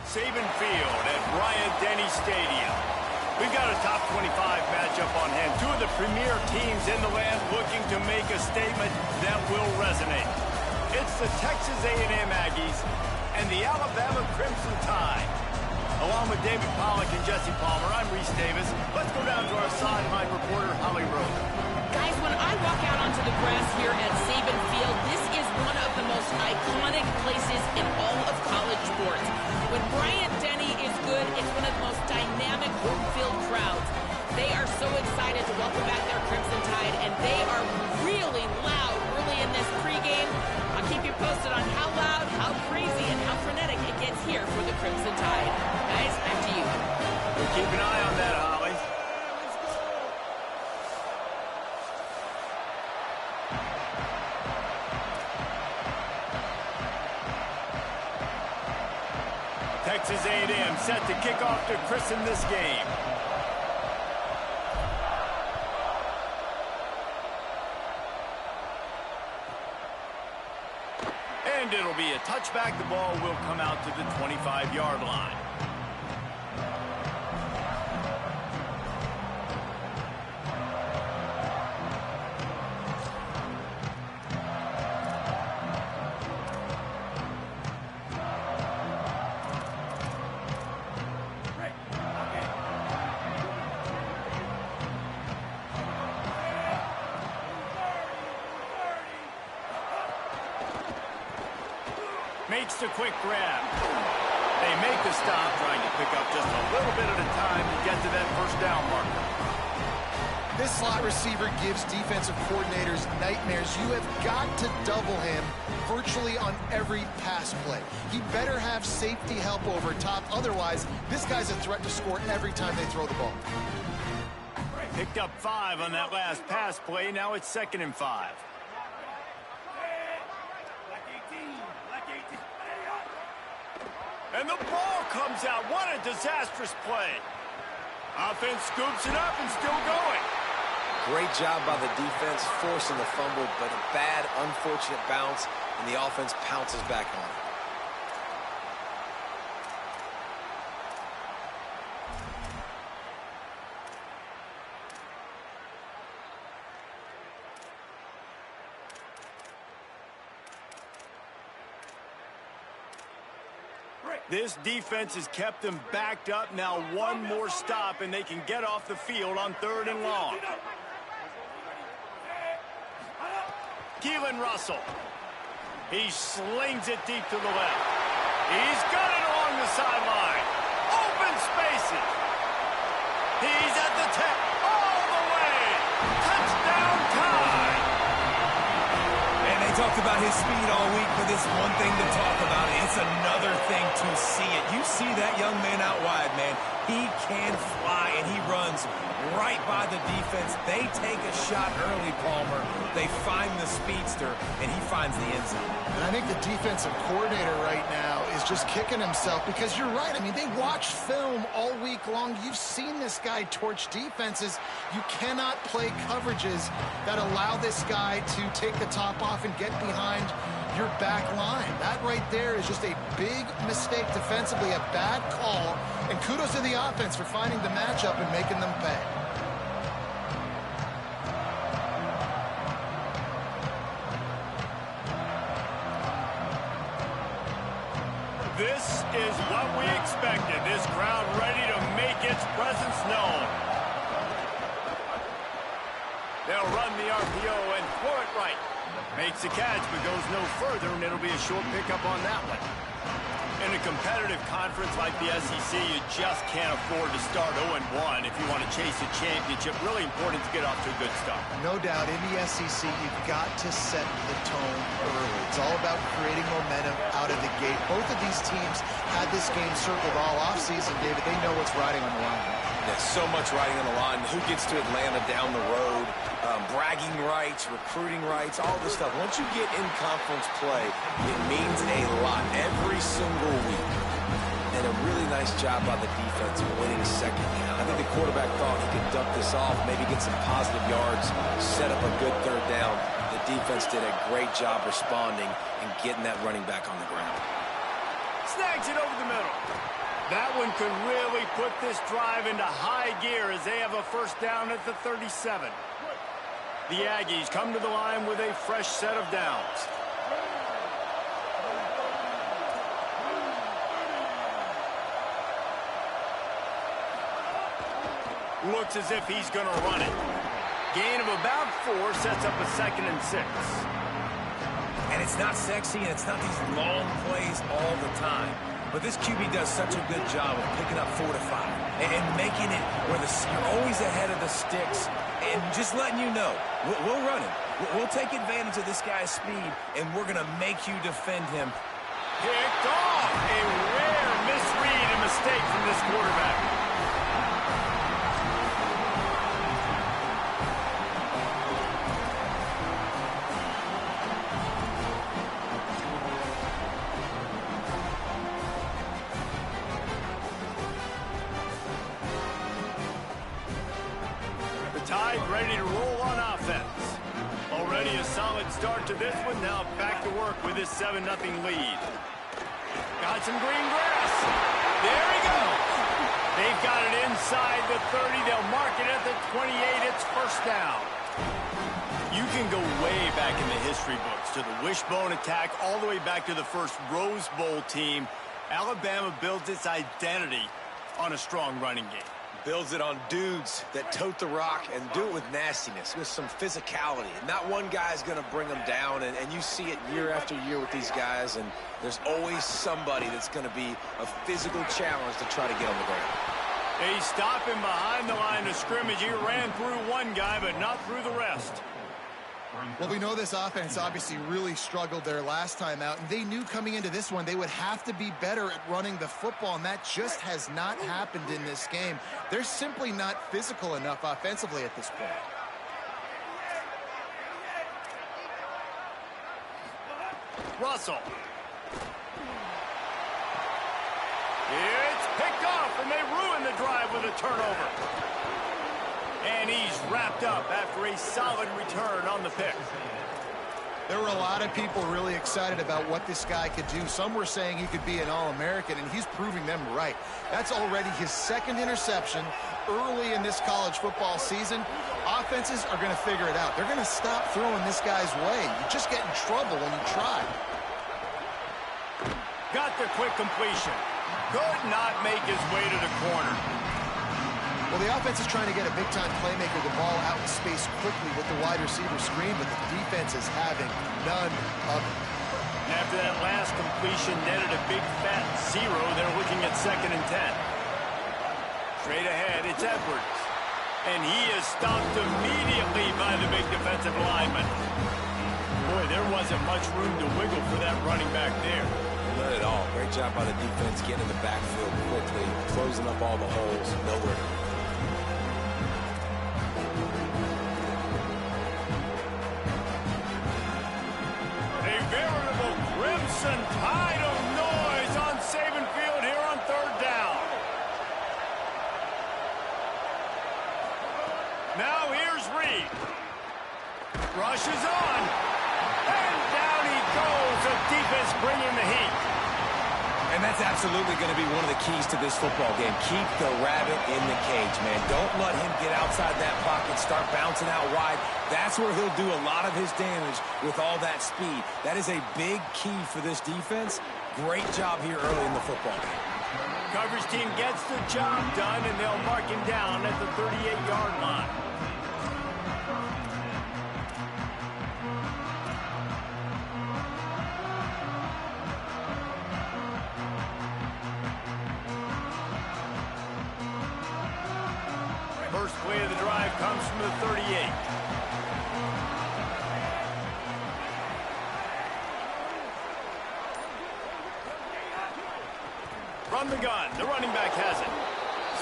Saban Field at Bryant-Denny Stadium. We've got a top 25 matchup on hand. Two of the premier teams in the land looking to make a statement that will resonate. It's the Texas A&M Aggies and the Alabama Crimson Tide. Along with David Pollack and Jesse Palmer, I'm Reese Davis. Let's go down to our sideline reporter, Holly Rowe. Guys, when I walk out onto the grass here at Saban Field, this is one of the most iconic places in all of college sports. When Bryant-Denny is good, it's one of the most dynamic home field crowds. They are so excited to welcome back their Crimson Tide, and they are really loud early in this pregame. I'll keep you posted on how loud, how crazy, and how frenetic it gets here for the Crimson Tide. Guys, back to you. We'll keep an eye on that, Holly. Texas A&M set to kick off to christen this game. And it'll be a touchback. The ball will come out to the 25-yard line. Makes the quick grab. They make the stop, trying to pick up just a little bit at a time to get to that first down marker. This slot receiver gives defensive coordinators nightmares. You have got to double him virtually on every pass play. He better have safety help over top. Otherwise, this guy's a threat to score every time they throw the ball. Picked up 5 on that last pass play. Now it's 2nd and 5. And the ball comes out. What a disastrous play. Offense scoops it up and still going. Great job by the defense, forcing the fumble, but a bad, unfortunate bounce, and the offense pounces back on it. This defense has kept them backed up. Now one more stop, and they can get off the field on 3rd and long. Keelan Russell. He slings it deep to the left. He's got it along the sideline. Open spaces. He's at the 10. All the way. Touchdown Tide. And they talked about his speed all week, but it's one thing to talk about. It's another thing to see it. You see that young man out wide, man. He can fly, and he runs right by the defense. They take a shot early, Palmer. They find the speedster, and he finds the end zone. And I think the defensive coordinator right now is just kicking himself because you're right. I mean, they watched film all week long. You've seen this guy torch defenses. You cannot play coverages that allow this guy to take the top off and get behind your back line. That right there is just a big mistake defensively, a bad call, and kudos to the offense for finding the matchup and making them pay. This is what we expected. This crowd ready to make its presence known. They'll run the RPO and throw it right. Makes the catch, but goes no further, and it'll be a short pickup on that one. In a competitive conference like the SEC, you just can't afford to start 0-1 if you want to chase a championship. Really important to get off to a good start. No doubt, in the SEC, you've got to set the tone early. It's all about creating momentum out of the gate. Both of these teams had this game circled all offseason, David. They know what's riding on the line. There's so much riding on the line. Who gets to Atlanta down the road? Bragging rights, recruiting rights, all this stuff. Once you get in conference play, it means a lot every single week. And a really nice job by the defense winning second down. I think the quarterback thought he could duck this off, maybe get some positive yards, set up a good 3rd down. The defense did a great job responding and getting that running back on the ground. snags it over the middle. That one could really put this drive into high gear as they have a first down at the 37. The Aggies come to the line with a fresh set of downs. Looks as if he's going to run it. Gain of about 4 sets up a 2nd and 6. And it's not sexy, and it's not these long plays all the time. But this QB does such a good job of picking up 4 to 5 and making it where you're always ahead of the sticks and just letting you know, we'll run it. We'll take advantage of this guy's speed, and we're going to make you defend him. Picked off. A rare misread and mistake from this quarterback. Tide ready to roll on offense. Already a solid start to this one. Now back to work with his 7-0 lead. Got some green grass. There he goes. They've got it inside the 30. They'll mark it at the 28. It's first down. You can go way back in the history books to the wishbone attack all the way back to the first Rose Bowl team. Alabama builds its identity on a strong running game. Builds it on dudes that tote the rock and do it with nastiness, with some physicality. Not one guy's going to bring them down, and you see it year after year with these guys, and there's always somebody that's going to be a physical challenge to try to get on the ground. They stop him behind the line of scrimmage. He ran through one guy, but not through the rest. Well, we know this offense obviously really struggled their last time out, and they knew coming into this one they would have to be better at running the football, and that just has not happened in this game. They're simply not physical enough offensively at this point. Russell. It's picked off, and they ruin the drive with a turnover. And he's wrapped up after a solid return on the pick. There were a lot of people really excited about what this guy could do. Some were saying he could be an All-American, and he's proving them right. That's already his 2nd interception early in this college football season. Offenses are going to figure it out. They're going to stop throwing this guy's way. You just get in trouble when you try. Got the quick completion. Could not make his way to the corner. Well, the offense is trying to get a big-time playmaker the ball out in space quickly with the wide receiver screen, but the defense is having none of it. After that last completion netted a big fat 0, they're looking at 2nd and 10. Straight ahead, it's Edwards. And he is stopped immediately by the big defensive lineman. Boy, there wasn't much room to wiggle for that running back there. Not at all. Great job by the defense getting in the backfield quickly, closing up all the holes. Nowhere to go. Crimson tide of noise on Saban Field here on 3rd down. Now here's Reed. Rushes on. And down he goes. The defense bringing the heat. And that's absolutely going to be one of the keys to this football game. Keep the rabbit in the cage, man. Don't let him get outside that pocket, start bouncing out wide. That's where he'll do a lot of his damage with all that speed. That is a big key for this defense. Great job here early in the football game. Coverage team gets the job done, and they'll mark him down at the 38-yard line. First play of the drive comes from the 38. From the gun, the running back has it.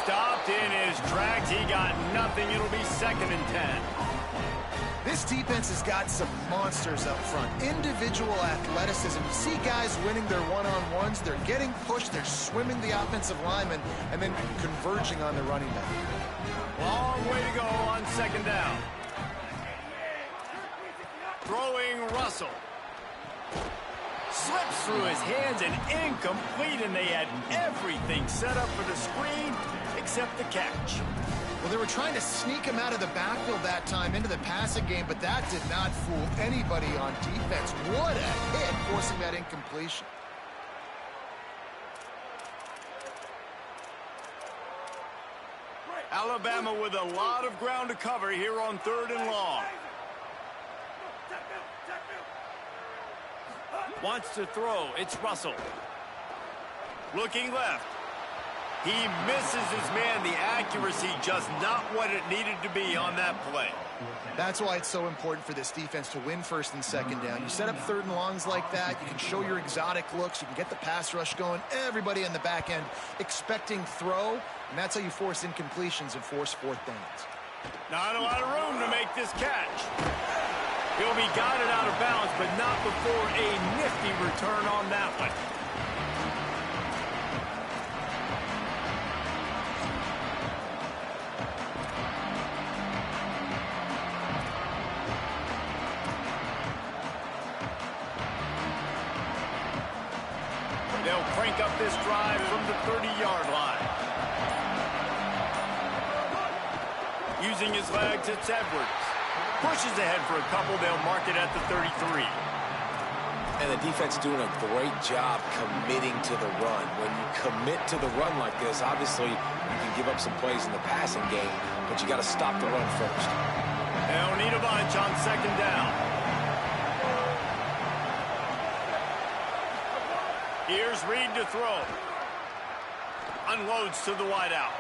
Stopped in his tracks. He got nothing. It'll be 2nd and 10. This defense has got some monsters up front. Individual athleticism. You see guys winning their one-on-ones. They're getting pushed. They're swimming the offensive lineman and then converging on the running back. Long way to go on 2nd down. Throwing Russell. slips through his hands and incomplete, and they had everything set up for the screen except the catch. Well, they were trying to sneak him out of the backfield that time into the passing game, but that did not fool anybody on defense. What a hit, forcing that incompletion. Alabama with a lot of ground to cover here on 3rd and long. Wants to throw. It's Russell. Looking left. He misses his man. The accuracy just not what it needed to be on that play. That's why it's so important for this defense to win 1st and 2nd down. You set up 3rd and longs like that. You can show your exotic looks. You can get the pass rush going. Everybody in the back end expecting throw. And that's how you force incompletions and force 4th downs. Not a lot of room to make this catch. He'll be guided out of bounds, but not before a nifty return on that one. They'll crank up this drive from the 30-yard line. Using his legs, it's Edwards. Pushes ahead for a couple. They'll mark it at the 33. And the defense doing a great job committing to the run. When you commit to the run like this, obviously you can give up some plays in the passing game, but you got to stop the run first. They'll need a bunch on 2nd down. Here's Reed to throw. Unloads to the wideout.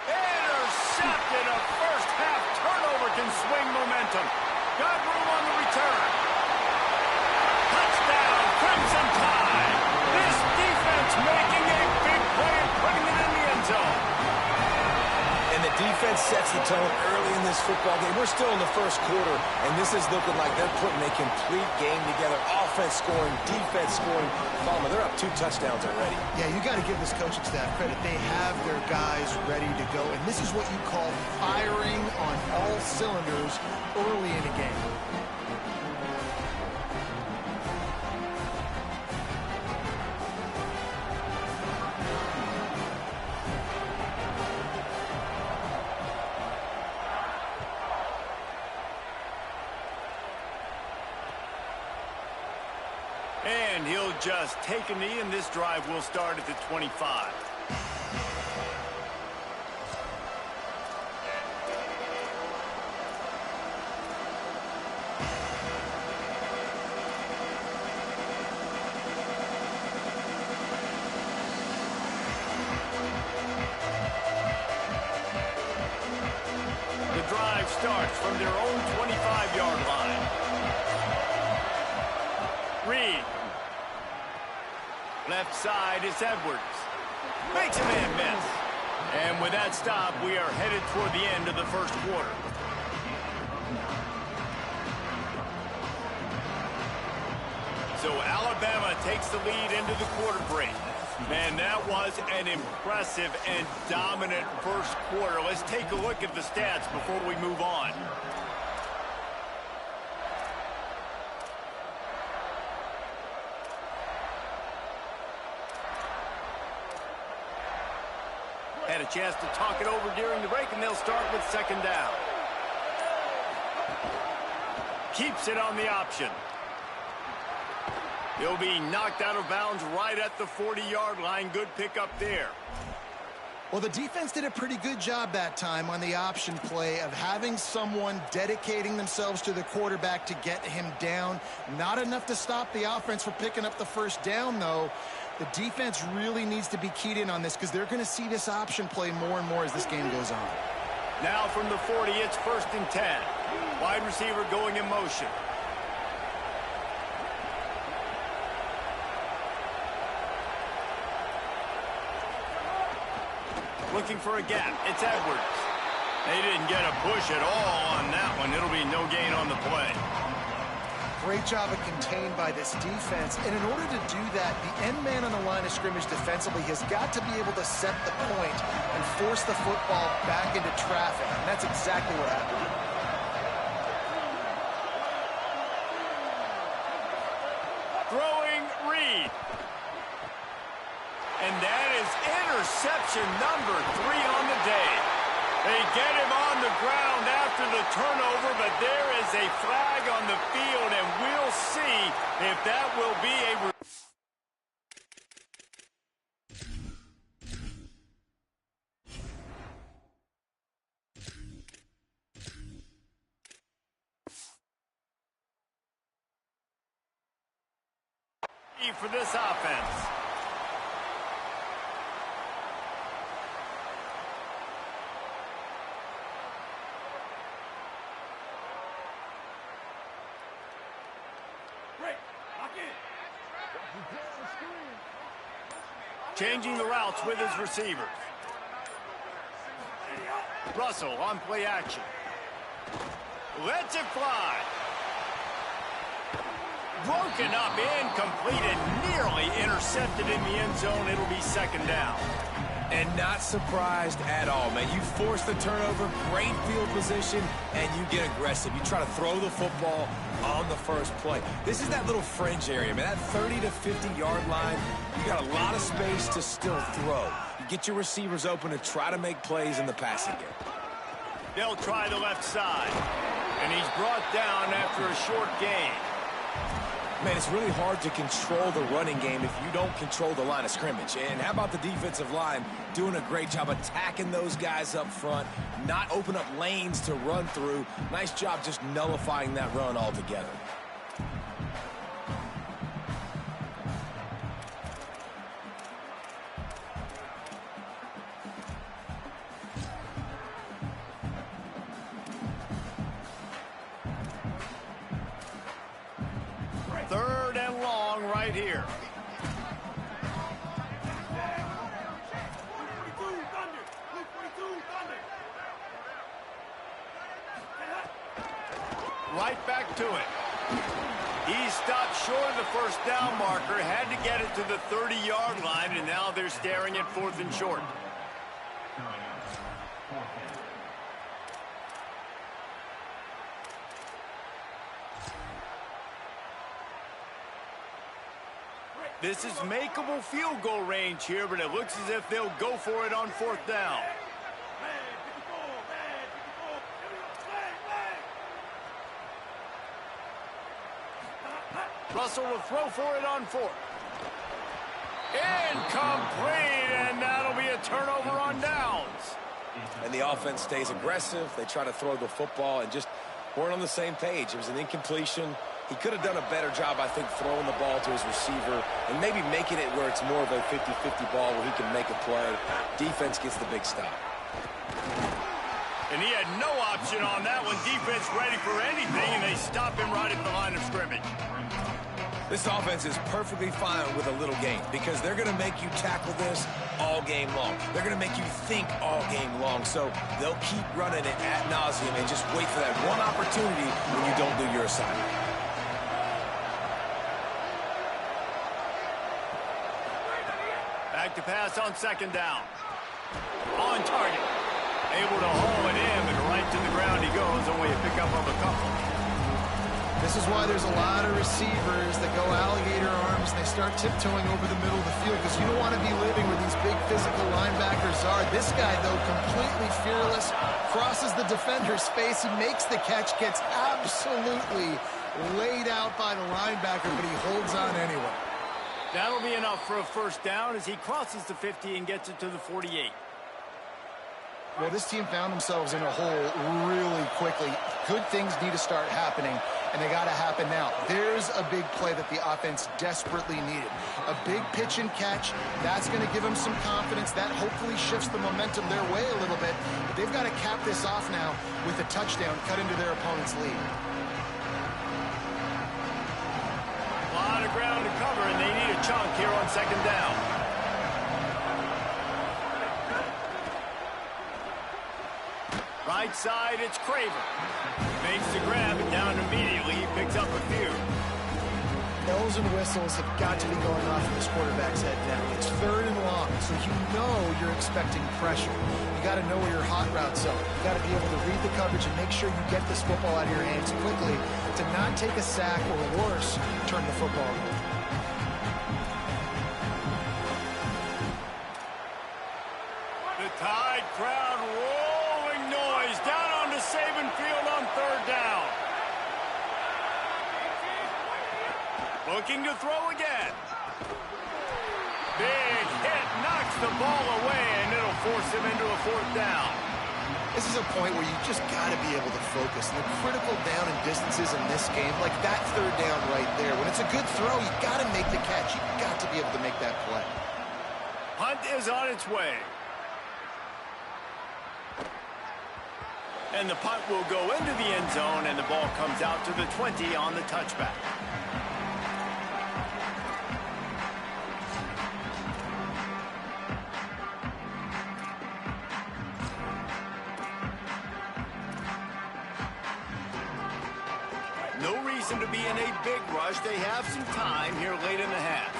Intercepted. A first-half turnover can swing momentum. Got room on the return. Touchdown, Crimson Tide. This defense making a big play and putting it in the end zone. And the defense sets the tone early in this football game. We're still in the 1st quarter, and this is looking like they're putting a complete game together. Offense scoring, defense scoring. Palmer, they're up 2 touchdowns already. Yeah, you got to give this coaching staff credit. They have their guys ready to go, and this is what you call firing on all cylinders early in a game. And he'll just take a knee, and this drive will start at the 25. The drive starts from their own 25-yard line. Reed. Left side is Edwards. Makes a man miss. And with that stop, we are headed toward the end of the 1st quarter. So Alabama takes the lead into the quarter break. Man, that was an impressive and dominant 1st quarter. Let's take a look at the stats before we move on. Had a chance to talk it over during the break, and they'll start with 2nd down. Keeps it on the option. He'll be knocked out of bounds right at the 40-yard line. Good pickup there. Well, the defense did a pretty good job that time on the option play of having someone dedicating themselves to the quarterback to get him down. Not enough to stop the offense from picking up the 1st down, though. The defense really needs to be keyed in on this because they're going to see this option play more and more as this game goes on. Now from the 40, it's 1st and 10. Wide receiver going in motion. Looking for a gap. It's Edwards. They didn't get a push at all on that one. It'll be no gain on the play. Great job of contained by this defense. And in order to do that, the end man on the line of scrimmage defensively has got to be able to set the point and force the football back into traffic. And that's exactly what happened. Throwing speed. And that is interception number 3 on the day. They get him on the ground after the turnover, but there is a flag on the field, and we'll see if that will be a... for this offense. Changing the routes with his receivers. Russell on play action. Lets it fly. Broken up, incomplete, and nearly intercepted in the end zone. It'll be second down. And not surprised at all, man. You force the turnover, great field position, and you get aggressive. You try to throw the football on the first play. This is that little fringe area, man. That 30 to 50-yard line, you got a lot of space to still throw. You get your receivers open to try to make plays in the passing game. They'll try the left side, and he's brought down after a short gain. Man, it's really hard to control the running game if you don't control the line of scrimmage. And how about the defensive line doing a great job attacking those guys up front, not open up lanes to run through. Nice job just nullifying that run altogether. Third and long right here. Right back to it. He stopped short of the first down marker, had to get it to the 30-yard line, and now they're staring at 4th and short. This is makeable field goal range here, but it looks as if they'll go for it on 4th down. Russell will throw for it on 4th. Incomplete, and that'll be a turnover on downs. And the offense stays aggressive. They try to throw the football and just weren't on the same page. It was an incompletion. He could have done a better job, I think, throwing the ball to his receiver and maybe making it where it's more of a 50-50 ball where he can make a play. Defense gets the big stop. And he had no option on that one. Defense ready for anything, and they stop him right at the line of scrimmage. This offense is perfectly fine with a little game because they're going to make you tackle this all game long. They're going to make you think all game long. So they'll keep running it ad nauseum and just wait for that one opportunity when you don't do your assignment. Back to pass on 2nd down. On target. Able to haul it in, and right to the ground he goes. Only a pickup of a couple. This is why there's a lot of receivers that go alligator arms and they start tiptoeing over the middle of the field because you don't want to be living where these big physical linebackers are. This guy, though, completely fearless, crosses the defender's face. He makes the catch, gets absolutely laid out by the linebacker, but he holds on anyway. That'll be enough for a 1st down as he crosses the 50 and gets it to the 48. Well, this team found themselves in a hole really quickly. Good things need to start happening, and they got to happen now. There's a big play that the offense desperately needed. A big pitch and catch. That's going to give them some confidence. That hopefully shifts the momentum their way a little bit. But they've got to cap this off now with a touchdown cut into their opponent's lead. A lot of ground to cover, and they need a chunk here on 2nd down. Right side, it's Craver. Makes the grab and down immediately. He picks up a few. Bells and whistles have got to be going off in this quarterback's head now. It's 3rd and long, so you know you're expecting pressure. You got to know where your hot routes are. You got to be able to read the coverage and make sure you get this football out of your hands quickly to not take a sack or worse, turn the football over. Looking to throw again. Big hit, knocks the ball away, and it'll force him into a 4th down. This is a point where you just got to be able to focus. And the critical down and distances in this game, like that 3rd down right there, when it's a good throw, you got to make the catch. You got to be able to make that play. Punt is on its way. And the punt will go into the end zone, and the ball comes out to the 20 on the touchback. No reason to be in a big rush. They have some time here late in the half.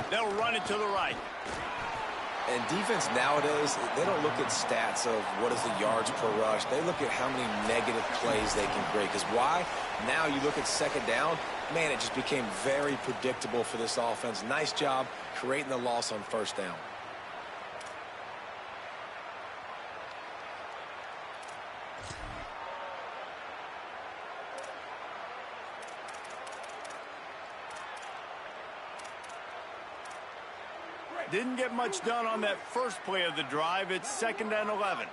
They'll run it to the right. And defense nowadays, they don't look at stats of what is the yards per rush. They look at how many negative plays they can create. Because why? Now you look at 2nd down, man, it just became very predictable for this offense. Nice job creating the loss on 1st down. Didn't get much done on that first play of the drive. It's 2nd and 11.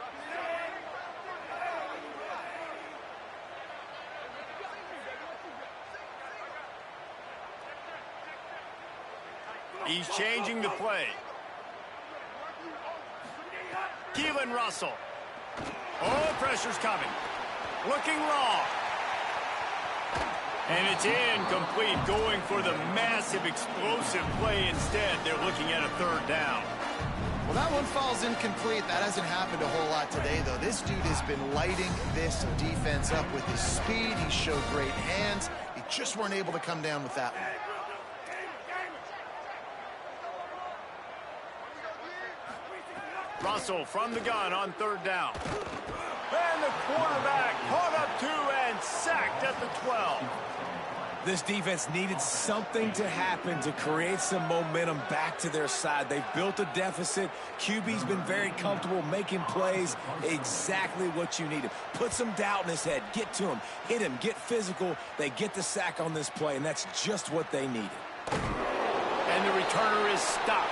He's changing the play. Keelan Russell. Oh, pressure's coming. Looking long. And it's incomplete, going for the massive explosive play instead. They're looking at a 3rd down. Well, that one falls incomplete. That hasn't happened a whole lot today, though. This dude has been lighting this defense up with his speed. He showed great hands. He just weren't able to come down with that one. Russell from the gun on 3rd down. And the quarterback caught up to and sacked at the 12. This defense needed something to happen to create some momentum back to their side. They've built a deficit. QB's been very comfortable making plays. Exactly what you needed. Put some doubt in his head. Get to him. Hit him. Get physical. They get the sack on this play, and that's just what they needed. And the returner is stopped.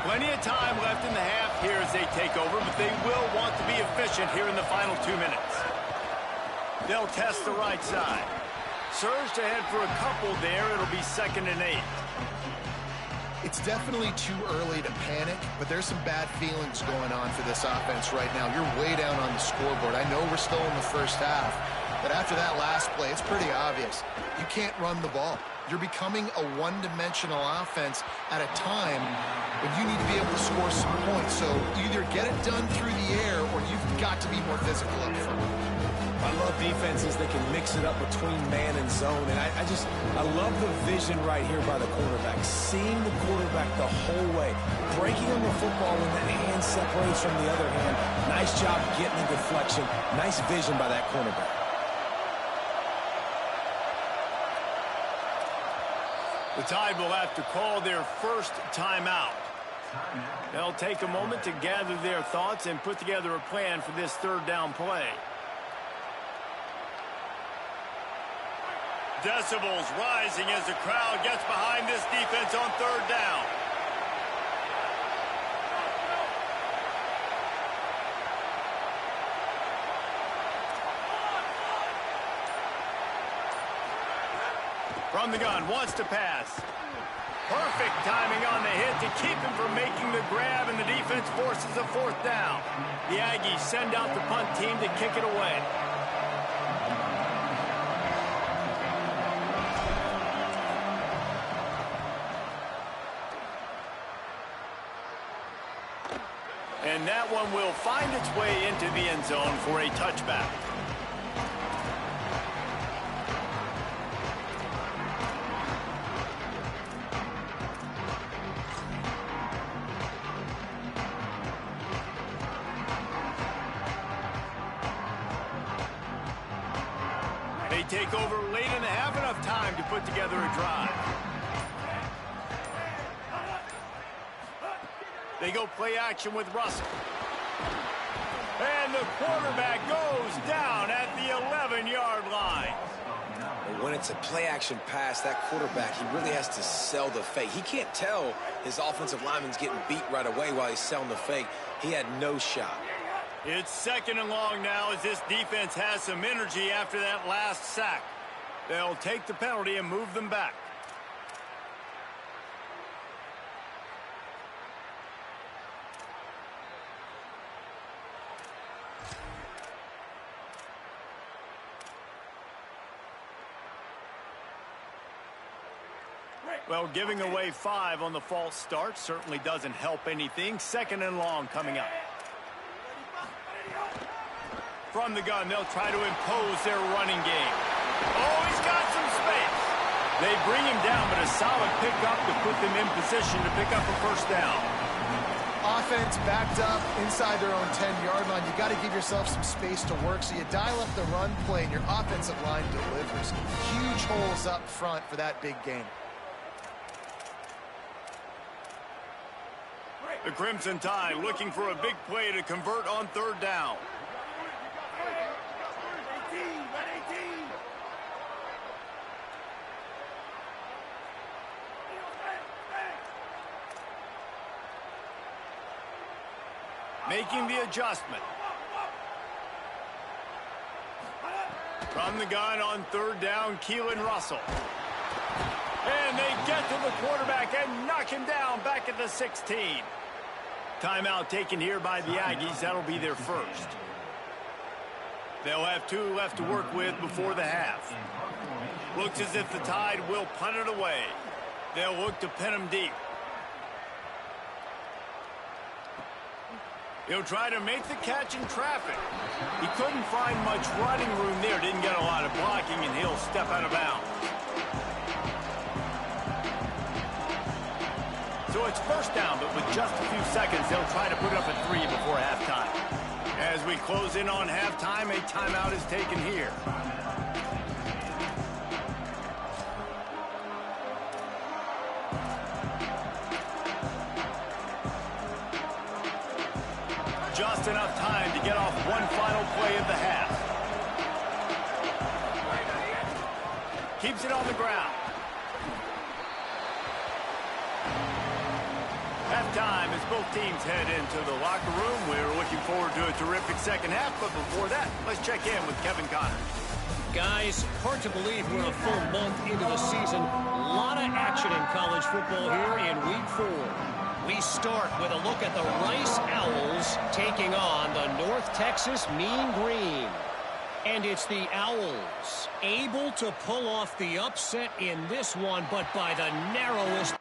Plenty of time left in the half here as they take over, but they will want to be efficient here in the final 2 minutes. They'll test the right side. Surged ahead for a couple there. It'll be 2nd and 8. It's definitely too early to panic, but there's some bad feelings going on for this offense right now. You're way down on the scoreboard. I know we're still in the 1st half, but after that last play, it's pretty obvious. You can't run the ball. You're becoming a one-dimensional offense at a time when you need to be able to score some points. So either get it done through the air or you've got to be more physical up front. I love defenses that can mix it up between man and zone. And I love the vision right here by the quarterback. Seeing the quarterback the whole way. Breaking on the football when that hand separates from the other hand. Nice job getting the deflection. Nice vision by that cornerback. The Tide will have to call their first timeout. They'll take a moment to gather their thoughts and put together a plan for this 3rd down play. Decibels rising as the crowd gets behind this defense on 3rd down. From the gun, wants to pass. Perfect timing on the hit to keep him from making the grab, and the defense forces a 4th down. The Aggies send out the punt team to kick it away. And that one will find its way into the end zone for a touchback. They take over late in the half, enough time to put together a drive. They go play action with Russell. And the quarterback goes down at the 11-yard line. When it's a play-action pass, that quarterback, he really has to sell the fake. He can't tell his offensive lineman's getting beat right away while he's selling the fake. He had no shot. It's 2nd and long now as this defense has some energy after that last sack. They'll take the penalty and move them back. Well, giving away 5 on the false start certainly doesn't help anything. 2nd and long coming up. From the gun, they'll try to impose their running game. Oh, he's got some space. They bring him down, but a solid pickup to put them in position to pick up a first down. Offense backed up inside their own 10-yard line. You got to give yourself some space to work, so you dial up the run play, and your offensive line delivers. Huge holes up front for that big gain. The Crimson Tide looking for a big play to convert on 3rd down. Making the adjustment. From the gun on 3rd down, Keelan Russell. And they get to the quarterback and knock him down back at the 16. Timeout taken here by the Aggies. That'll be their first. They'll have 2 left to work with before the half. Looks as if the Tide will punt it away. They'll look to pin him deep. He'll try to make the catch in traffic. He couldn't find much running room there. Didn't get a lot of blocking, and he'll step out of bounds. So it's first down, but with just a few seconds, they'll try to put up a 3 before halftime. As we close in on halftime, a timeout is taken here. Just enough time to get off one final play of the half. Keeps it on the ground. Halftime as both teams head into the locker room. We're looking forward to a terrific second half, but before that, let's check in with Kevin Connors. Guys, hard to believe we're a full month into the season. A lot of action in college football here in Week 4. We start with a look at the Rice Owls taking on the North Texas Mean Green. And it's the Owls able to pull off the upset in this one, but by the narrowest.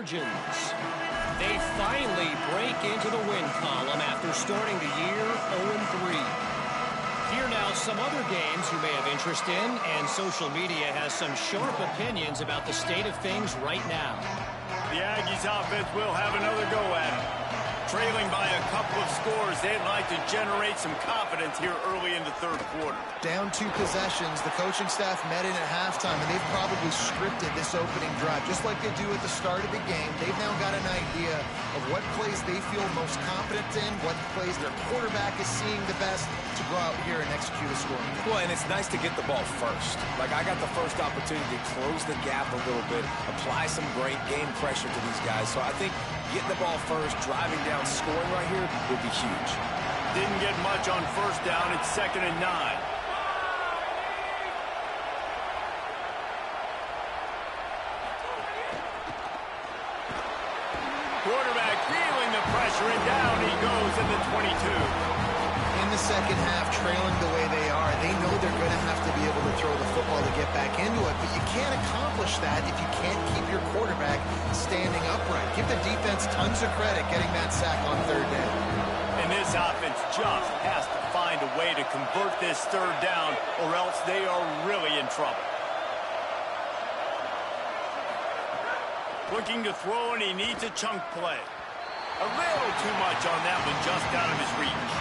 They finally break into the win column after starting the year 0-3. Here now some other games you may have interest in, and social media has some sharp opinions about the state of things right now. The Aggies offense will have another go at it. Trailing by a couple of scores, they'd like to generate some confidence here early in the 3rd quarter. Down 2 possessions, the coaching staff met in at halftime, and they've probably scripted this opening drive. Just like they do at the start of the game, they've now got an idea of what plays they feel most confident in, what plays their quarterback is seeing the best to go out here and execute a scoring. Well, and it's nice to get the ball first. Like, I got the first opportunity to close the gap a little bit, apply some great game pressure to these guys. So I think getting the ball first, driving down, scoring right here would be huge. Didn't get much on first down. It's 2nd and 9. Quarterback feeling the pressure, and down he goes in the 22. in the second half, trailing the way they are, they know they're going to have to be able to throw the football to get back into it, but you can't accomplish that if you can't keep your quarterback standing upright. Give the defense tons of credit getting that sack on third down. And this offense just has to find a way to convert this third down, or else they are really in trouble. Looking to throw, and he needs a chunk play. A little too much on that one, just out of his reach.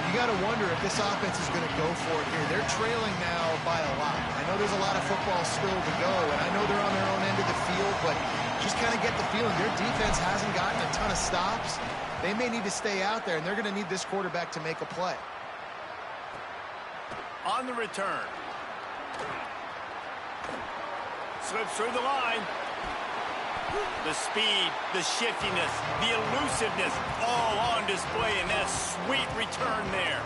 You got to wonder if this offense is going to go for it here. They're trailing now by a lot. I know there's a lot of football still to go, and I know they're on their own end of the field, but just kind of get the feeling their defense hasn't gotten a ton of stops. They may need to stay out there, and they're going to need this quarterback to make a play. On the return. Slips through the line. The speed, the shiftiness, the elusiveness, all on display in that sweet return there.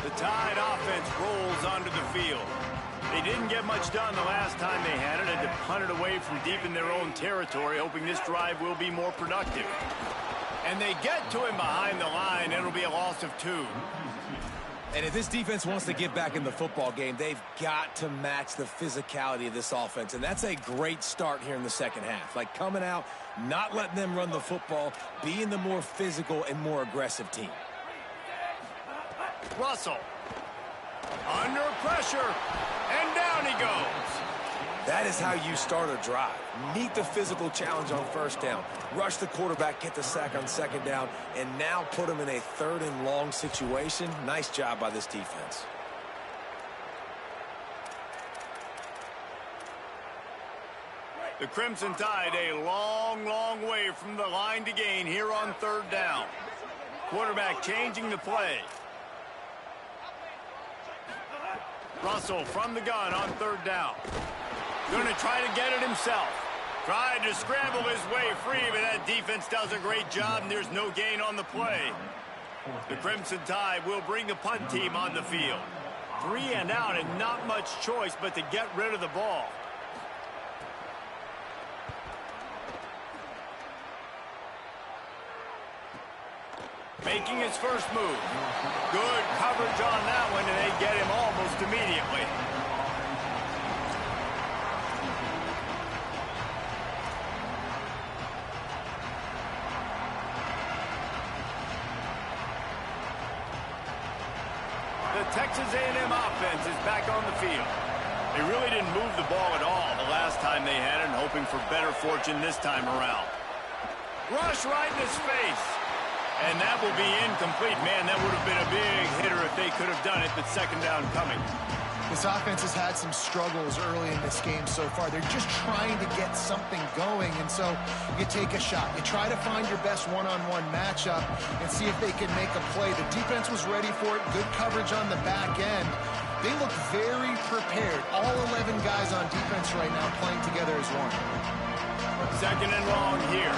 The Tide offense rolls onto the field. They didn't get much done the last time they had it, and to punt it away from deep in their own territory, hoping this drive will be more productive. And they get to him behind the line. It'll be a loss of 2. And if this defense wants to get back in the football game, they've got to match the physicality of this offense. And that's a great start here in the second half. Like coming out, not letting them run the football, being the more physical and more aggressive team. Russell. Under pressure. And down he goes. That is how you start a drive. Meet the physical challenge on first down. Rush the quarterback, get the sack on second down, and now put him in a third and long situation. Nice job by this defense. The Crimson Tide a long, long way from the line to gain here on third down. Quarterback changing the play. Russell from the gun on third down. Going to try to get it himself. Tried to scramble his way free, but that defense does a great job, and there's no gain on the play. The Crimson Tide will bring the punt team on the field. 3 and out, and not much choice but to get rid of the ball. Making his first move. Good coverage on that one, and they get him almost immediately. The Texas A&M offense is back on the field. They really didn't move the ball at all the last time they had it, and hoping for better fortune this time around. Rush right in his face. And that will be incomplete. Man, that would have been a big hitter if they could have done it, but second down coming. This offense has had some struggles early in this game so far. They're just trying to get something going, and so you take a shot. You try to find your best one-on-one matchup and see if they can make a play. The defense was ready for it. Good coverage on the back end. They look very prepared. All 11 guys on defense right now playing together as one. Second and long here.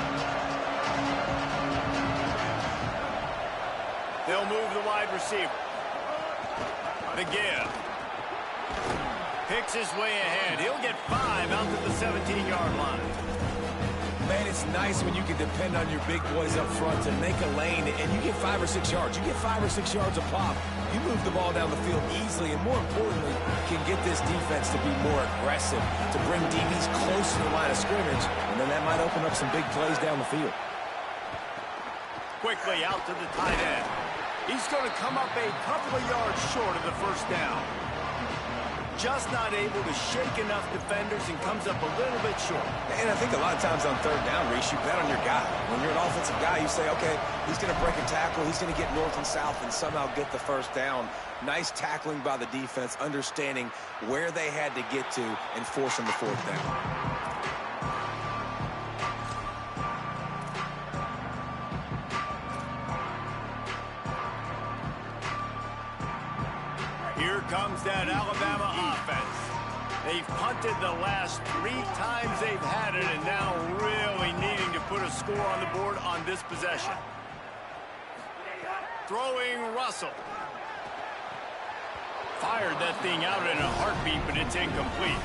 They'll move the wide receiver. The give. Picks his way ahead. He'll get 5 out to the 17-yard line. Man, it's nice when you can depend on your big boys up front to make a lane, and you get 5 or 6 yards. You get 5 or 6 yards a pop. You move the ball down the field easily, and more importantly, can get this defense to be more aggressive, to bring DBs close to the line of scrimmage, and then that might open up some big plays down the field. Quickly out to the tight end. He's going to come up a couple of yards short of the first down. Just not able to shake enough defenders and comes up a little bit short. And I think a lot of times on third down, Reese, you bet on your guy. When you're an offensive guy, you say, okay, he's going to break a tackle, he's going to get north and south and somehow get the first down. Nice tackling by the defense, understanding where they had to get to and forcing the fourth down. Here comes that Alabama offense. They've punted the last 3 times they've had it, and now really needing to put a score on the board on this possession. Throwing Russell. fired that thing out in a heartbeat, but it's incomplete.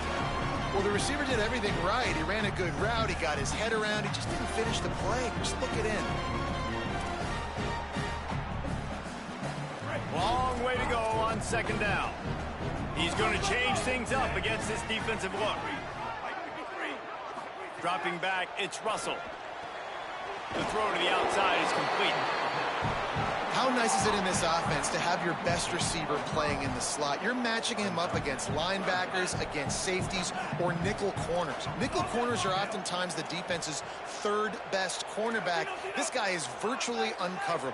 Well, the receiver did everything right. He ran a good route. He got his head around. He just didn't finish the play. Just look it in. Long way to go on second down. He's going to change things up against this defensive look. Dropping back, it's Russell. The throw to the outside is complete. How nice is it in this offense to have your best receiver playing in the slot? You're matching him up against linebackers, against safeties, or nickel corners. Nickel corners are oftentimes the defense's third best cornerback. This guy is virtually uncoverable.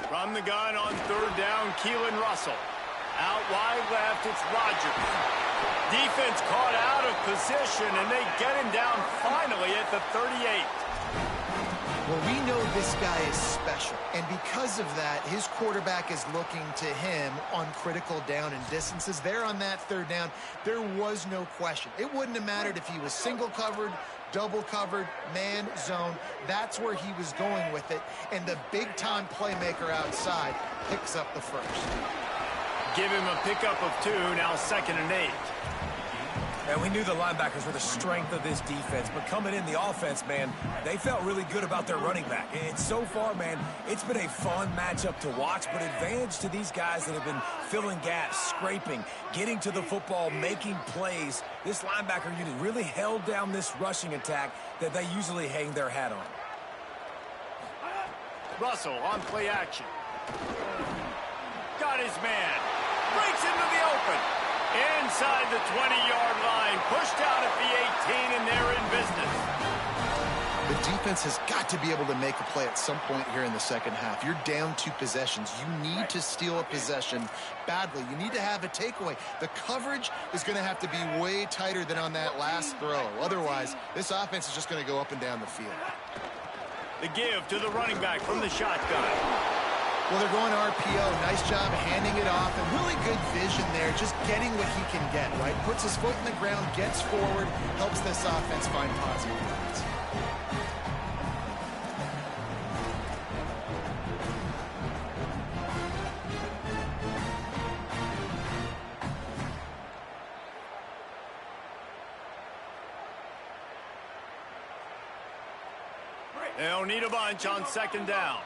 From the gun on third down, Keelan Russell. Out wide left, it's Rodgers. Defense caught out of position, and they get him down finally at the 38. Well, we know this guy is special, and because of that, his quarterback is looking to him on critical down and distances. There on that third down, there was no question. It wouldn't have mattered if he was single covered, double covered, man, zone. That's where he was going with it, and the big-time playmaker outside picks up the first. Give him a pickup of 2, now 2nd and 8. And we knew the linebackers were the strength of this defense, but coming in the offense, man, they felt really good about their running back. And so far, man, it's been a fun matchup to watch, but advantage to these guys that have been filling gaps, scraping, getting to the football, making plays. This linebacker unit really held down this rushing attack that they usually hang their hat on. Russell on play action. Got his man. Breaks into the open. Inside the 20-yard line. Pushed out at the 18, and they're in business. The defense has got to be able to make a play at some point here in the second half. You're down 2 possessions. You need to steal a possession badly. You need to have a takeaway. The coverage is going to have to be way tighter than on that last throw. Otherwise, this offense is just going to go up and down the field. The give to the running back from the shotgun. Well, they're going RPO. Nice job handing it off, and really good vision there, just getting what he can get, right? Puts his foot in the ground, gets forward, helps this offense find positive points. They'll need a bunch on second down.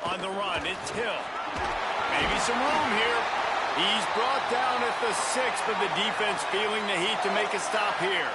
On the run, it's Hill. Maybe some room here. He's brought down at the 6, but the defense feeling the heat to make a stop here.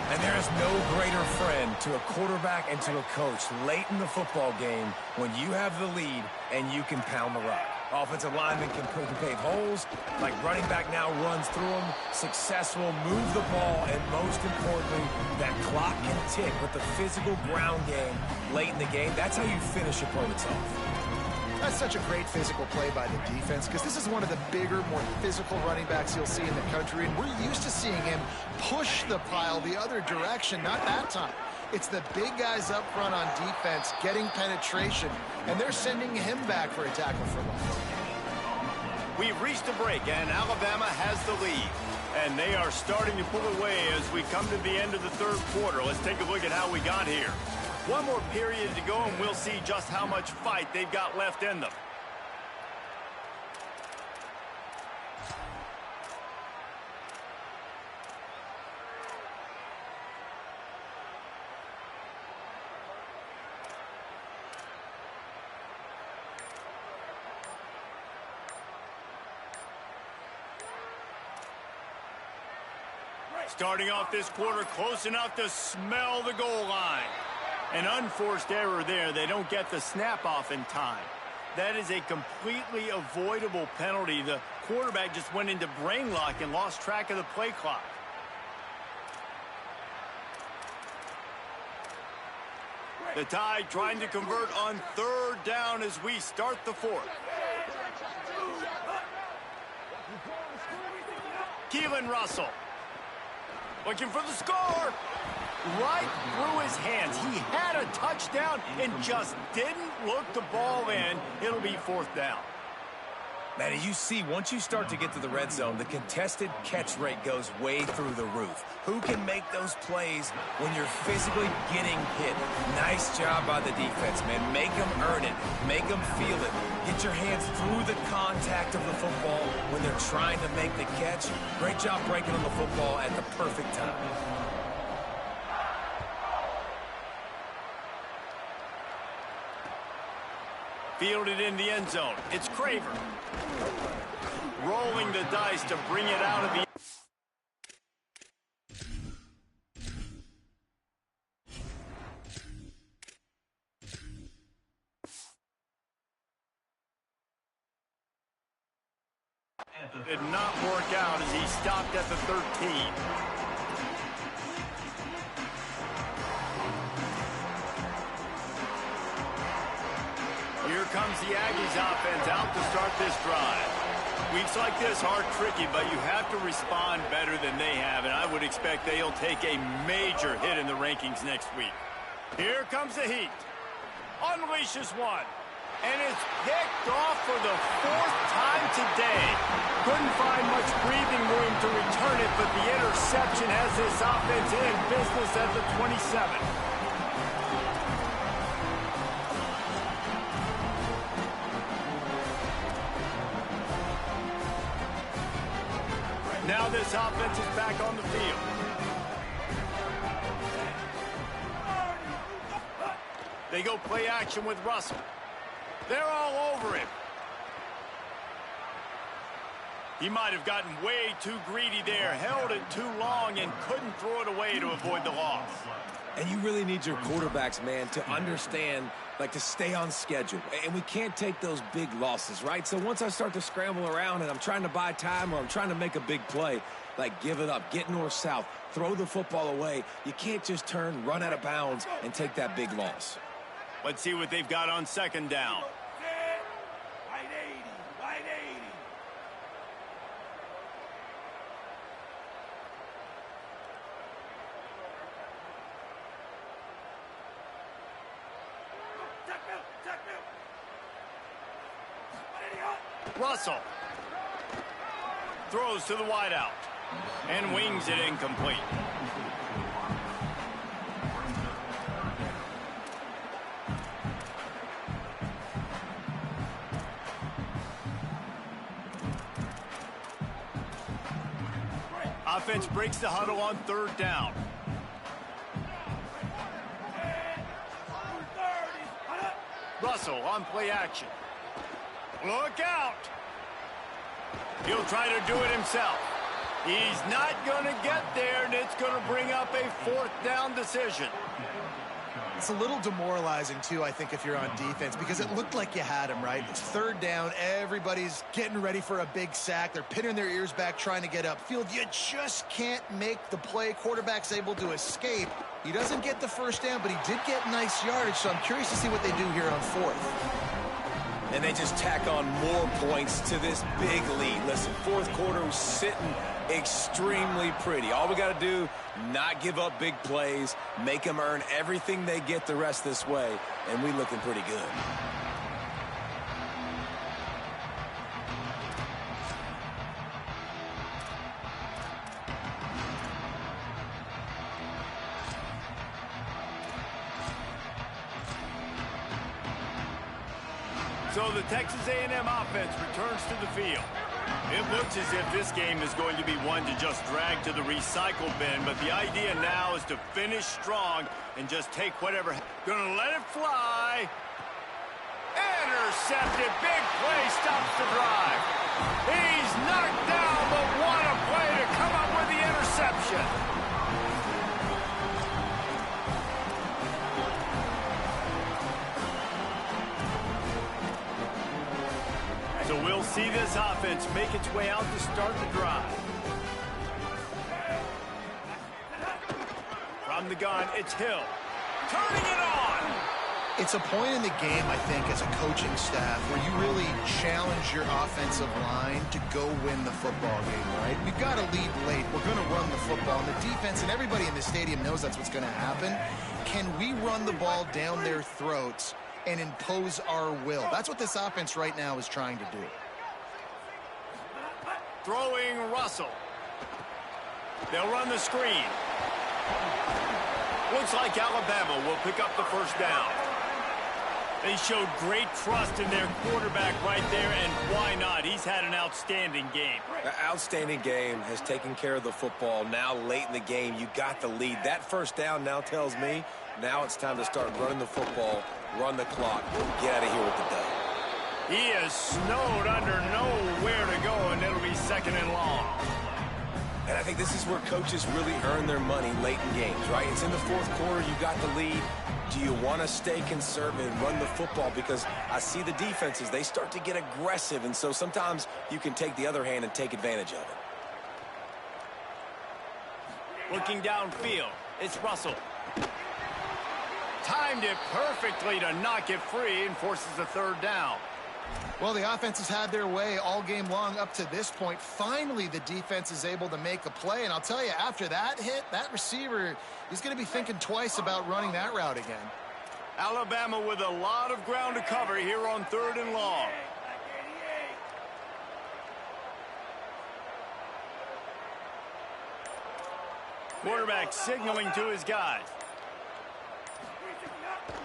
And there is no greater friend to a quarterback and to a coach late in the football game when you have the lead and you can pound the rock. Offensive linemen can pave holes, like running back now runs through them, successful, move the ball, and most importantly, that clock can tick with the physical ground game late in the game. That's how you finish opponents off. That's such a great physical play by the defense, because this is one of the bigger, more physical running backs you'll see in the country, and we're used to seeing him push the pile the other direction, not that time. It's the big guys up front on defense getting penetration, and they're sending him back for a tackle for loss. We've reached a break, and Alabama has the lead. And they are starting to pull away as we come to the end of the third quarter. Let's take a look at how we got here. One more period to go, and we'll see just how much fight they've got left in them. Starting off this quarter close enough to smell the goal line. An unforced error there. They don't get the snap off in time. That is a completely avoidable penalty. The quarterback just went into brain lock and lost track of the play clock. The Tide trying to convert on third down as we start the fourth. Keelan Russell. Looking for the score. Right through his hands. He had a touchdown and just didn't look the ball in. It'll be fourth down. Man, you see, once you start to get to the red zone, the contested catch rate goes way through the roof. Who can make those plays when you're physically getting hit? Nice job by the defense, man. Make them earn it. Make them feel it. Get your hands through the contact of the football when they're trying to make the catch. Great job breaking on the football at the perfect time. Fielded in the end zone. It's Craver. Rolling the dice to bring it out of the... Did not work out as he stopped at the 13. Here comes the Aggies offense out to start this drive. Weeks like this are tricky, but you have to respond better than they have, and I would expect they'll take a major hit in the rankings next week. Here comes the heat. Unleashes one. And it's picked off for the 4th time today. Couldn't find much breathing room to return it, but the interception has this offense in business at the 27. Now this offense is back on the field. They go play action with Russell. They're all over him. He might have gotten way too greedy there, held it too long, and couldn't throw it away to avoid the loss. And you really need your quarterbacks, man, to understand, to stay on schedule. And we can't take those big losses, right? So once I start to scramble around and I'm trying to buy time or I'm trying to make a big play, give it up, get north-south, throw the football away. You can't just turn, run out of bounds, and take that big loss. Let's see what they've got on second down. Wide 80, wide 80. Russell throws to the wideout and wings it incomplete. Offense breaks the huddle on third down. Russell on play action. Look out! He'll try to do it himself. He's not going to get there, and it's going to bring up a 4th down decision. It's a little demoralizing, too, I think, if you're on defense, because it looked like you had him, right? It's third down. Everybody's getting ready for a big sack. They're pinning their ears back, trying to get upfield. You just can't make the play. Quarterback's able to escape. He doesn't get the first down, but he did get nice yardage, so I'm curious to see what they do here on 4th. And they just tack on more points to this big lead. Listen, 4th quarter was sitting extremely pretty. All we got to do, not give up big plays, make them earn everything they get the rest this way, and we looking pretty good. So the Texas A&M offense returns to the field. It looks as if this game is going to be one to just drag to the recycle bin, but the idea now is to finish strong and just take whatever. Gonna let it fly. Intercepted. Big play stops the drive. He's knocked down, but what a play to come up with the interception. So we'll see this offense make its way out to start the drive. From the gun, it's Hill. Turning it on! It's a point in the game, I think, as a coaching staff where you really challenge your offensive line to go win the football game, right? We've got to lead late. We're going to run the football. And the defense and everybody in the stadium knows that's what's going to happen. Can we run the ball down their throats and impose our will? That's what this offense right now is trying to do. throwing Russell. They'll run the screen. Looks like Alabama will pick up the first down. They showed great trust in their quarterback right there, and why not? He's had an outstanding game. An outstanding game, has taken care of the football. Now late in the game, you got the lead. That first down now tells me now it's time to start running the football, run the clock, get out of here with the dub. He is snowed under, nowhere to go, and it'll be second and long. And I think this is where coaches really earn their money late in games, right? It's in the fourth quarter, you got the lead. Do you want to stay conservative and run the football? Because I see the defenses, they start to get aggressive, and so sometimes you can take the other hand and take advantage of it. Looking downfield, it's Russell. Timed it perfectly to knock it free and forces a third down. Well, the offense has had their way all game long up to this point. Finally, the defense is able to make a play. And I'll tell you, after that hit, that receiver, he's going to be thinking twice about running that route again. Alabama with a lot of ground to cover here on third and long. Quarterback signaling to his guys.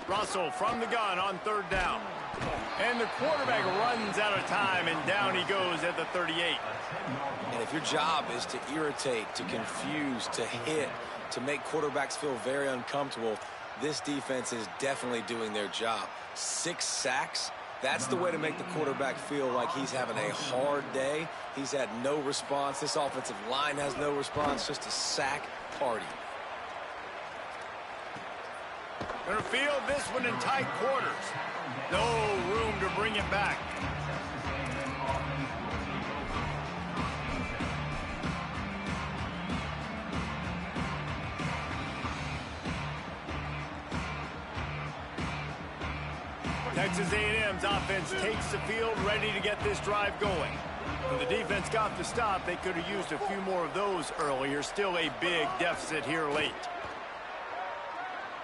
Russell from the gun on third down. And the quarterback runs out of time, and down he goes at the 38. And if your job is to irritate, to confuse, to hit, to make quarterbacks feel very uncomfortable, this defense is definitely doing their job. 6 sacks, that's the way to make the quarterback feel like he's having a hard day. He's had no response. This offensive line has no response, just a sack party. Gonna field this one in tight quarters. No room to bring it back. Texas A&M's offense takes the field, ready to get this drive going. When the defense got the stop, they could have used a few more of those earlier. Still a big deficit here late.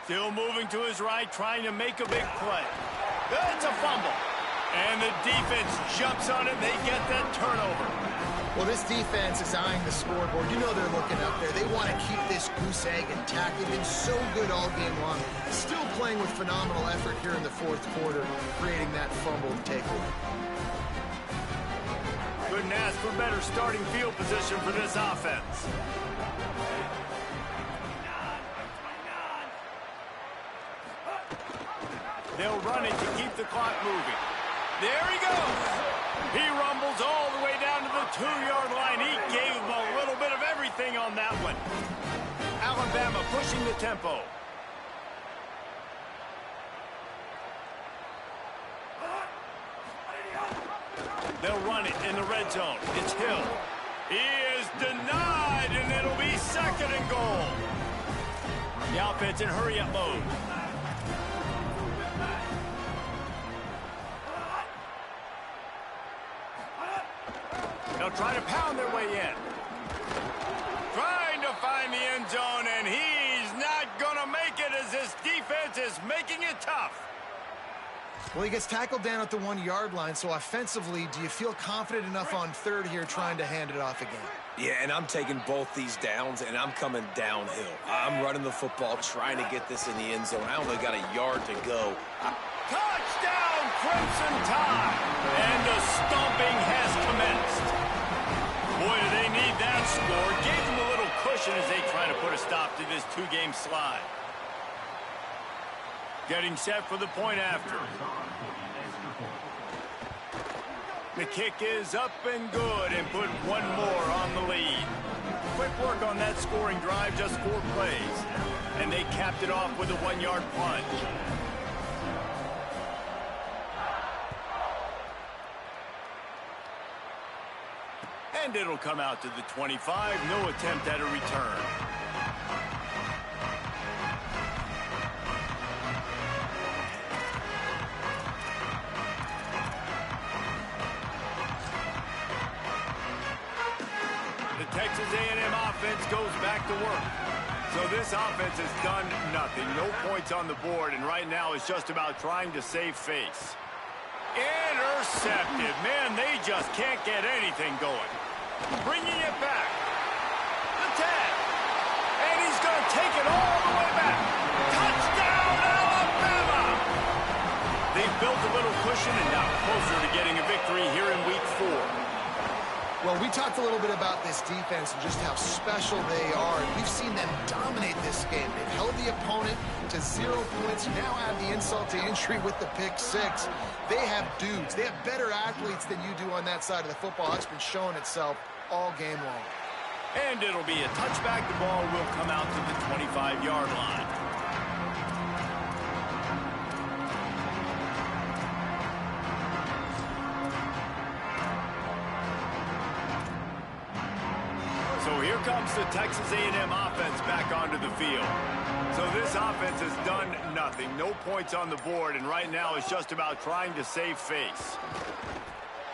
Still moving to his right, trying to make a big play. It's a fumble. And the defense jumps on it. They get that turnover. Well, this defense is eyeing the scoreboard. You know they're looking up there. They want to keep this goose egg intact. They've been so good all game long. Still playing with phenomenal effort here in the fourth quarter, creating that fumble takeaway. Couldn't ask for better starting field position for this offense. They'll run it to keep the clock moving. There he goes. He rumbles all the way down to the 2-yard line. He gave him a little bit of everything on that one. Alabama pushing the tempo. They'll run it in the red zone. It's Hill. He is denied, and it'll be second and goal. The offense in hurry-up mode. They'll try to pound their way in. Trying to find the end zone, and he's not going to make it as this defense is making it tough. Well, he gets tackled down at the 1-yard line, so offensively, do you feel confident enough on third here trying to hand it off again? Yeah, and I'm taking both these downs, and I'm coming downhill. I'm running the football, trying to get this in the end zone. I only got a yard to go. Touchdown, Crimson Tide! And the stomping has commenced. Boy, do they need that score. Gave them a little cushion as they try to put a stop to this 2-game slide. Getting set for the point after. The kick is up and good, and put one more on the lead. Quick work on that scoring drive, just 4 plays. And they capped it off with a 1-yard plunge. And it'll come out to the 25. No attempt at a return. The Texas A&M offense goes back to work. So this offense has done nothing. No points on the board, and right now it's just about trying to save face. Intercepted. Man, they just can't get anything going. Bringing it back. The 10. And he's going to take it all the way back. Touchdown, Alabama! They've built a little cushion and now closer to getting a victory here in Week 4. Well, we talked a little bit about this defense and just how special they are. And we've seen them dominate this game. They've held the opponent to 0 points. You now add the insult to injury with the pick 6. They have dudes. They have better athletes than you do on that side of the football. That's been showing itself all game long. And it'll be a touchback. The ball will come out to the 25-yard line. So here comes the Texas A&M offense back onto the field. So this offense has done nothing. No points on the board, and right now it's just about trying to save face.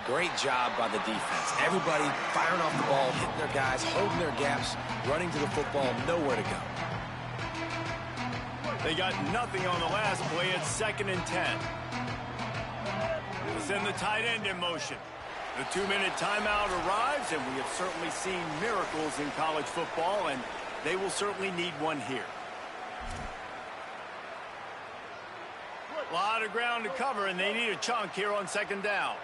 Great job by the defense. Everybody firing off the ball, hitting their guys, holding their gaps, running to the football, nowhere to go. They got nothing on the last play. It's 2nd and 10. We'll send the tight end in motion. The 2-minute timeout arrives, and we have certainly seen miracles in college football, and they will certainly need one here. A lot of ground to cover, and they need a chunk here on 2nd down.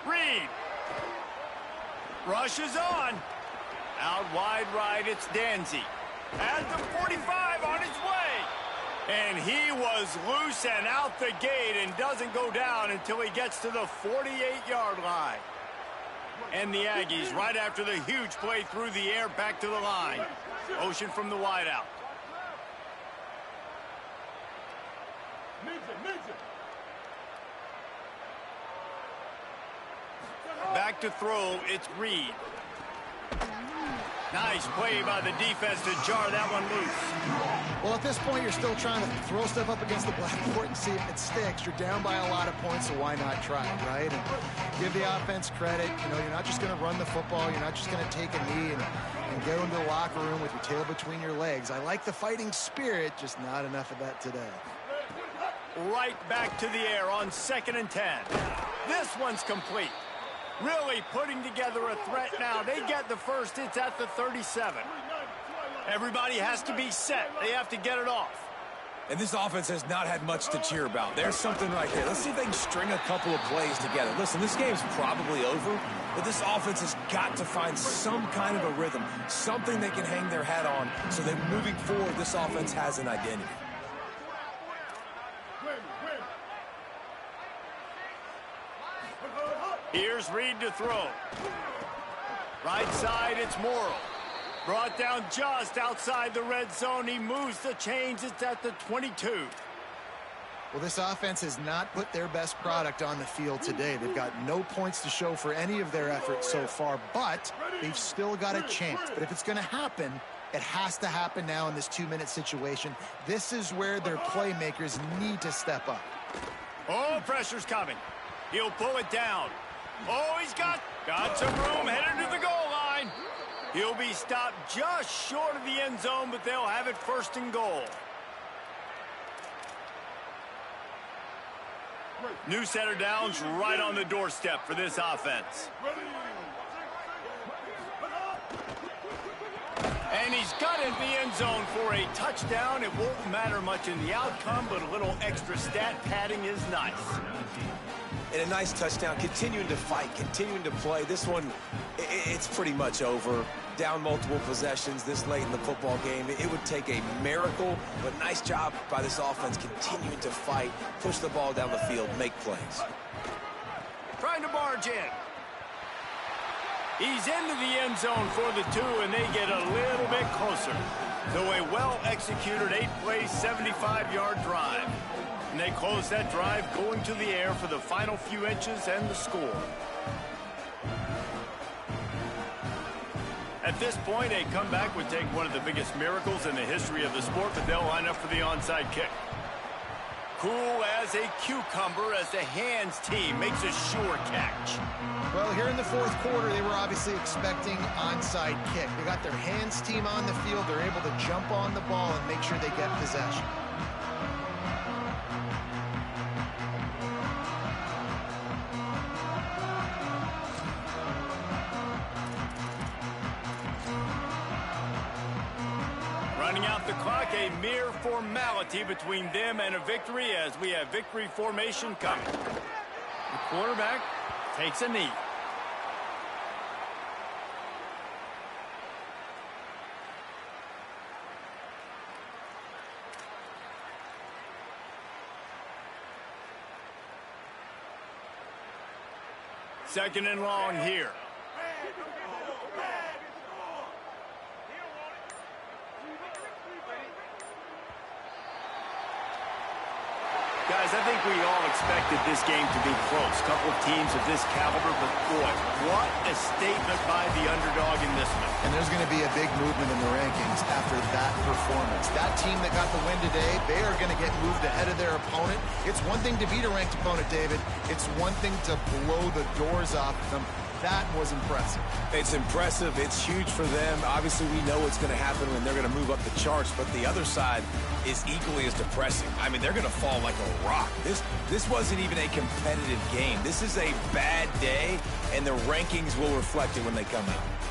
Reed. Rushes on. Out wide right, it's Danzy. At the 45 on his way. And he was loose and out the gate and doesn't go down until he gets to the 48-yard line. And the Aggies, right after the huge play through the air, back to the line. Motion from the wideout. Back to throw, it's Reed. Nice play by the defense to jar that one loose. Well, at this point, you're still trying to throw stuff up against the blackboard and see if it sticks. You're down by a lot of points, so why not try it, right? And give the offense credit. You know, you're not just going to run the football. You're not just going to take a knee and go into the locker room with your tail between your legs. I like the fighting spirit, just not enough of that today. Right back to the air on 2nd and 10. This one's complete. Really putting together a threat now. They get the first. It's at the 37. Everybody has to be set. They have to get it off. And this offense has not had much to cheer about. There's something right there. Let's see if they can string a couple of plays together. Listen, this game's probably over, but this offense has got to find some kind of a rhythm, something they can hang their hat on so that moving forward, this offense has an identity. Here's Reed to throw. Right side, it's Morrill. Brought down just outside the red zone. He moves the chains. It's at the 22. Well, this offense has not put their best product on the field today. They've got no points to show for any of their efforts so far, but they've still got a chance. But if it's going to happen, it has to happen now in this 2-minute situation. This is where their playmakers need to step up. Oh, pressure's coming. He'll pull it down. Oh, he's got some room headed to the goal line. He'll be stopped just short of the end zone, but they'll have it 1st and goal. New set of downs right on the doorstep for this offense. And he's got it in the end zone for a touchdown. It won't matter much in the outcome, but a little extra stat padding is nice. And a nice touchdown, continuing to fight, continuing to play. This one, it's pretty much over. Down multiple possessions this late in the football game. It would take a miracle, but nice job by this offense continuing to fight, push the ball down the field, make plays. Trying to barge in. He's into the end zone for the 2, and they get a little bit closer. So a well-executed 8-play, 75-yard drive. And they close that drive going to the air for the final few inches and the score. At this point, a comeback would take one of the biggest miracles in the history of the sport, but they'll line up for the onside kick. Cool as a cucumber as the hands team makes a sure catch. Well, here in the 4th quarter, they were obviously expecting onside kick. They got their hands team on the field. They're able to jump on the ball and make sure they get possession. running out the clock, a mere formality between them and a victory as we have victory formation coming. The quarterback takes a knee. Second and long here. Guys, I think we all expected this game to be close. Couple of teams of this caliber, but boy, what a statement by the underdog in this one. And there's going to be a big movement in the rankings after that performance. That team that got the win today, they are going to get moved ahead of their opponent. It's one thing to beat a ranked opponent, David. It's one thing to blow the doors off them. That was impressive. It's impressive. It's huge for them. Obviously, we know what's going to happen when they're going to move up the charts, but the other side is equally as depressing. I mean, they're going to fall like a rock. This wasn't even a competitive game. This is a bad day, and the rankings will reflect it when they come out.